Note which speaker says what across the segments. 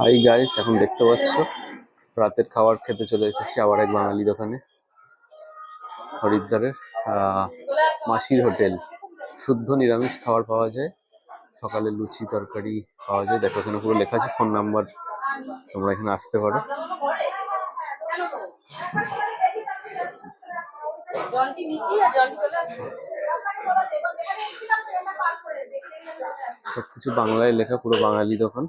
Speaker 1: Hi guys, এখন দেখতে পাচ্ছ রাতের খাবার খেতে চলে এসেছি আবার এক বাঙালি দোকানে, হরিদ্বারের মাসির হোটেল। শুদ্ধ নিরামিষ খাবার পাওয়া যায়, সকালে লুচি তরকারি পাওয়া যায়। দেখো এখানে পুরো লেখা আছে ফোন নাম্বার, তোমরা এখানে আসতে পারো। সবকিছু বাংলায় লেখা, পুরো বাঙালি দোকান।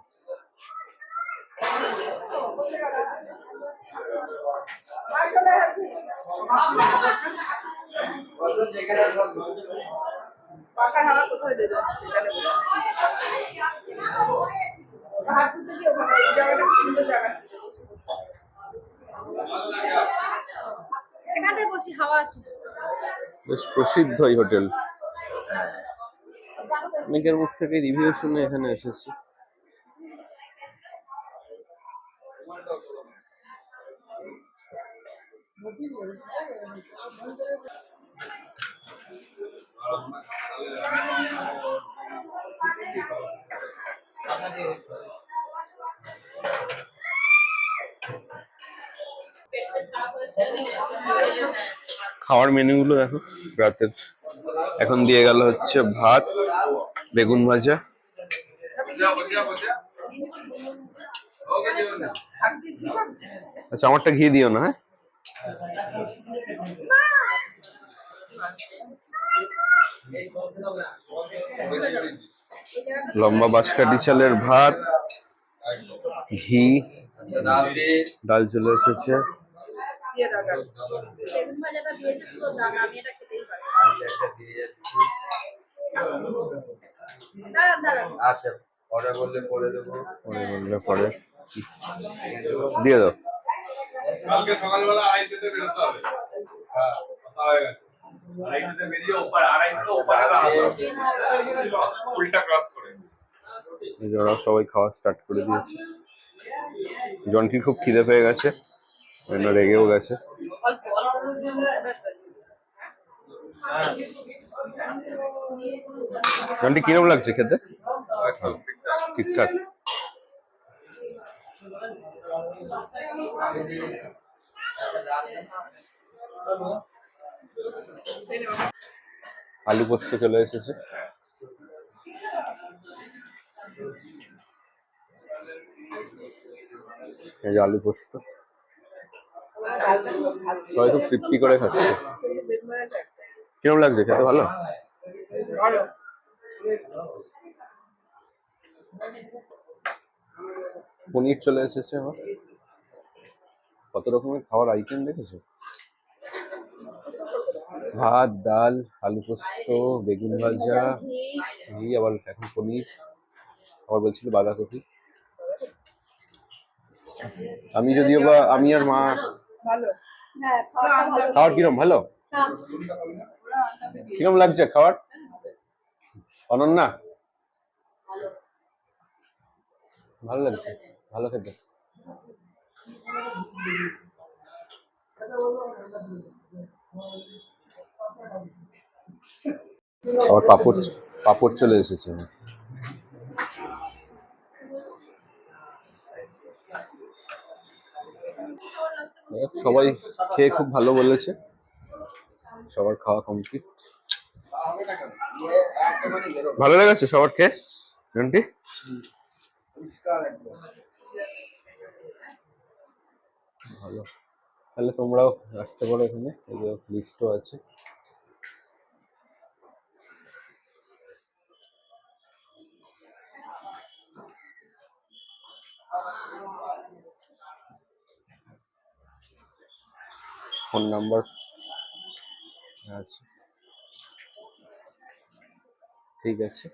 Speaker 1: বেশ প্রসিদ্ধ এই হোটেল, অনেকের মুখ থেকে রিভিউ শুনে এখানে এসেছি। খাওয়ার মেনু গুলো দেখো রাতের। এখন দিয়ে গেল হচ্ছে ভাত, বেগুন ভাজা, আচ্ছা আমারটা ঘি দিও না, হ্যাঁ। লম্বা বাঁশকাঠি চালের ভাত, ঘি, ডাল চলে এসেছে। পরে দিয়ে দাও। কালকে সকালবেলা আড়াইটাতে বেরোতে হবে। হ্যাঁ, কথা হয়ে গেছে। আড়াইটাতে বেরিয়ে উল্টা ক্রস করে। ওরা সবাই খাওয়া স্টার্ট করে দিয়েছে। জনটির খুব খিদে পেয়ে গেছে, রেগেও গেছে। জনটি কিরকম লাগছে খেতে? ঠিকঠাক। আলু পোস্ত চলে এসেছে। এই যে আলু পোস্ত, সবাই খুব তৃপ্তি করে খাচ্ছে। কিরকম লাগছে খেতে? ভালো। পনির চলে এসেছে আমার। কত রকমের খাওয়ার আইটেম দেখেছো? ভাত, ডাল, আলু পোস্ত, বেগুন ভাজা, ঘি, আবার এখন পনির, আবার বলছিল বাঁধাকপি। আমি যদিও বা আমি আর মা। খাওয়ার কিরম? ভালো। কিরম লাগছে খাওয়ার অনন্যা? ভালো লাগছে, ভালো খেতে। আবার পাপড় পাপড় চলে এসেছে। সবাই খেয়ে খুব ভালো বলেছে, সবার খাওয়া কমপ্লিট। ভালো লেগেছে সবার খেয়ে? জানটি ভালো। তাহলে তোমরাও আসতে পারো এখানে, এই যে লিস্টও আছে। ফোন নাম্বার আছে, ঠিক আছে।